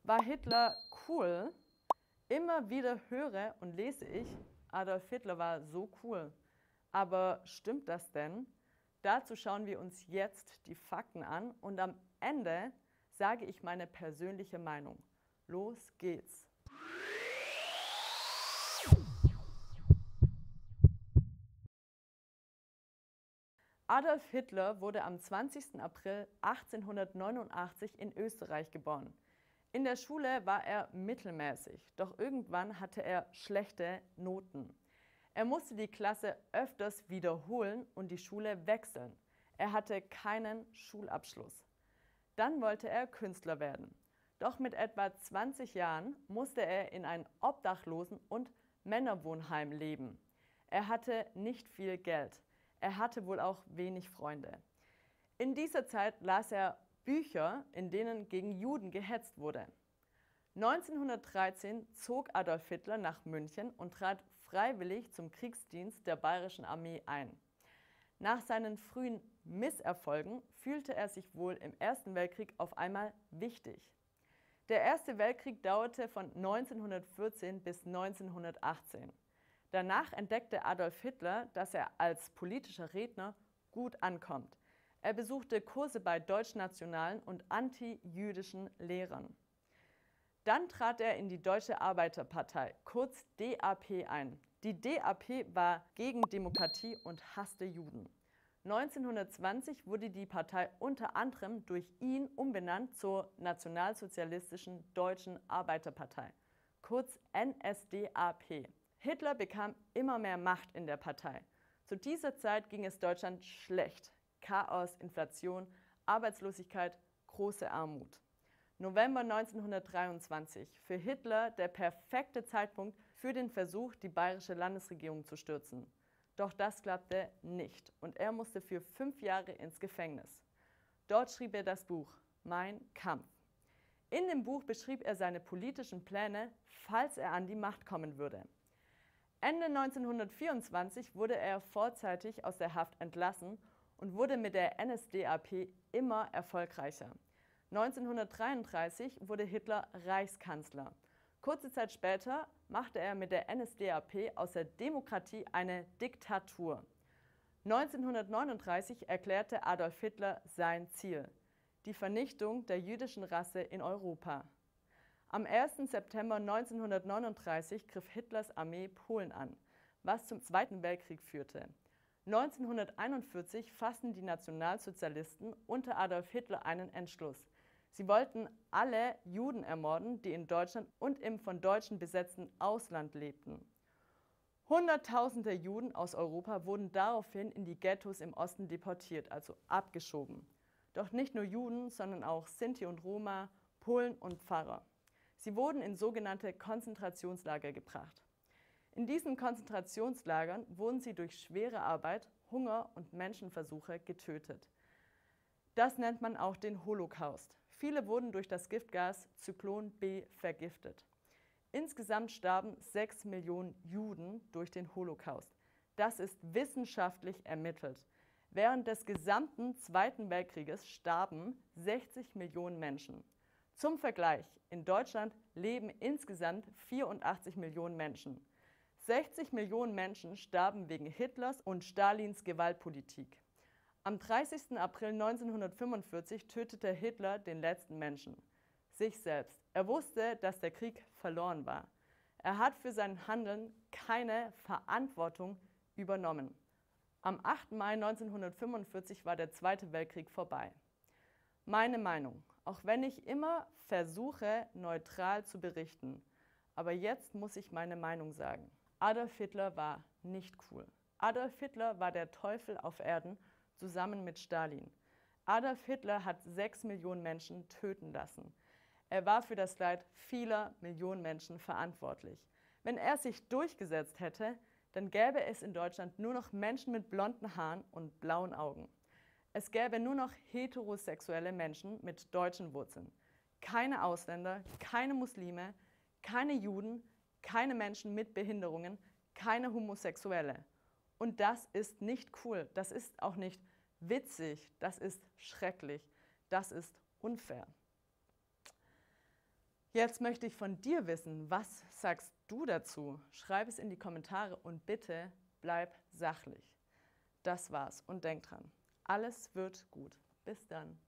War Hitler cool? Immer wieder höre und lese ich, Adolf Hitler war so cool. Aber stimmt das denn? Dazu schauen wir uns jetzt die Fakten an und am Ende sage ich meine persönliche Meinung. Los geht's! Adolf Hitler wurde am 20. April 1889 in Österreich geboren. In der Schule war er mittelmäßig, doch irgendwann hatte er schlechte Noten. Er musste die Klasse öfters wiederholen und die Schule wechseln. Er hatte keinen Schulabschluss. Dann wollte er Künstler werden. Doch mit etwa 20 Jahren musste er in ein Obdachlosen- und Männerwohnheim leben. Er hatte nicht viel Geld. Er hatte wohl auch wenig Freunde. In dieser Zeit las er Bücher, in denen gegen Juden gehetzt wurde. 1913 zog Adolf Hitler nach München und trat freiwillig zum Kriegsdienst der Bayerischen Armee ein. Nach seinen frühen Misserfolgen fühlte er sich wohl im Ersten Weltkrieg auf einmal wichtig. Der Erste Weltkrieg dauerte von 1914 bis 1918. Danach entdeckte Adolf Hitler, dass er als politischer Redner gut ankommt. Er besuchte Kurse bei deutschnationalen und antijüdischen Lehrern. Dann trat er in die Deutsche Arbeiterpartei, kurz DAP, ein. Die DAP war gegen Demokratie und hasste Juden. 1920 wurde die Partei unter anderem durch ihn umbenannt zur Nationalsozialistischen Deutschen Arbeiterpartei, kurz NSDAP. Hitler bekam immer mehr Macht in der Partei. Zu dieser Zeit ging es Deutschland schlecht. Chaos, Inflation, Arbeitslosigkeit, große Armut. November 1923. Für Hitler der perfekte Zeitpunkt für den Versuch, die bayerische Landesregierung zu stürzen. Doch das klappte nicht und er musste für 5 Jahre ins Gefängnis. Dort schrieb er das Buch Mein Kampf. In dem Buch beschrieb er seine politischen Pläne, falls er an die Macht kommen würde. Ende 1924 wurde er vorzeitig aus der Haft entlassen und wurde mit der NSDAP immer erfolgreicher. 1933 wurde Hitler Reichskanzler. Kurze Zeit später machte er mit der NSDAP aus der Demokratie eine Diktatur. 1939 erklärte Adolf Hitler sein Ziel: die Vernichtung der jüdischen Rasse in Europa. Am 1. September 1939 griff Hitlers Armee Polen an, was zum Zweiten Weltkrieg führte. 1941 fassten die Nationalsozialisten unter Adolf Hitler einen Entschluss. Sie wollten alle Juden ermorden, die in Deutschland und im von Deutschen besetzten Ausland lebten. Hunderttausende Juden aus Europa wurden daraufhin in die Ghettos im Osten deportiert, also abgeschoben. Doch nicht nur Juden, sondern auch Sinti und Roma, Polen und Pfarrer. Sie wurden in sogenannte Konzentrationslager gebracht. In diesen Konzentrationslagern wurden sie durch schwere Arbeit, Hunger und Menschenversuche getötet. Das nennt man auch den Holocaust. Viele wurden durch das Giftgas Zyklon B vergiftet. Insgesamt starben 6 Millionen Juden durch den Holocaust. Das ist wissenschaftlich ermittelt. Während des gesamten Zweiten Weltkrieges starben 60 Millionen Menschen. Zum Vergleich, in Deutschland leben insgesamt 84 Millionen Menschen. 60 Millionen Menschen starben wegen Hitlers und Stalins Gewaltpolitik. Am 30. April 1945 tötete Hitler den letzten Menschen, sich selbst. Er wusste, dass der Krieg verloren war. Er hat für sein Handeln keine Verantwortung übernommen. Am 8. Mai 1945 war der Zweite Weltkrieg vorbei. Meine Meinung, auch wenn ich immer versuche, neutral zu berichten, aber jetzt muss ich meine Meinung sagen. Adolf Hitler war nicht cool. Adolf Hitler war der Teufel auf Erden zusammen mit Stalin. Adolf Hitler hat 6 Millionen Menschen töten lassen. Er war für das Leid vieler Millionen Menschen verantwortlich. Wenn er sich durchgesetzt hätte, dann gäbe es in Deutschland nur noch Menschen mit blonden Haaren und blauen Augen. Es gäbe nur noch heterosexuelle Menschen mit deutschen Wurzeln. Keine Ausländer, keine Muslime, keine Juden, keine Menschen mit Behinderungen, keine Homosexuelle. Und das ist nicht cool, das ist auch nicht witzig, das ist schrecklich, das ist unfair. Jetzt möchte ich von dir wissen, was sagst du dazu? Schreib es in die Kommentare und bitte bleib sachlich. Das war's und denk dran, alles wird gut. Bis dann.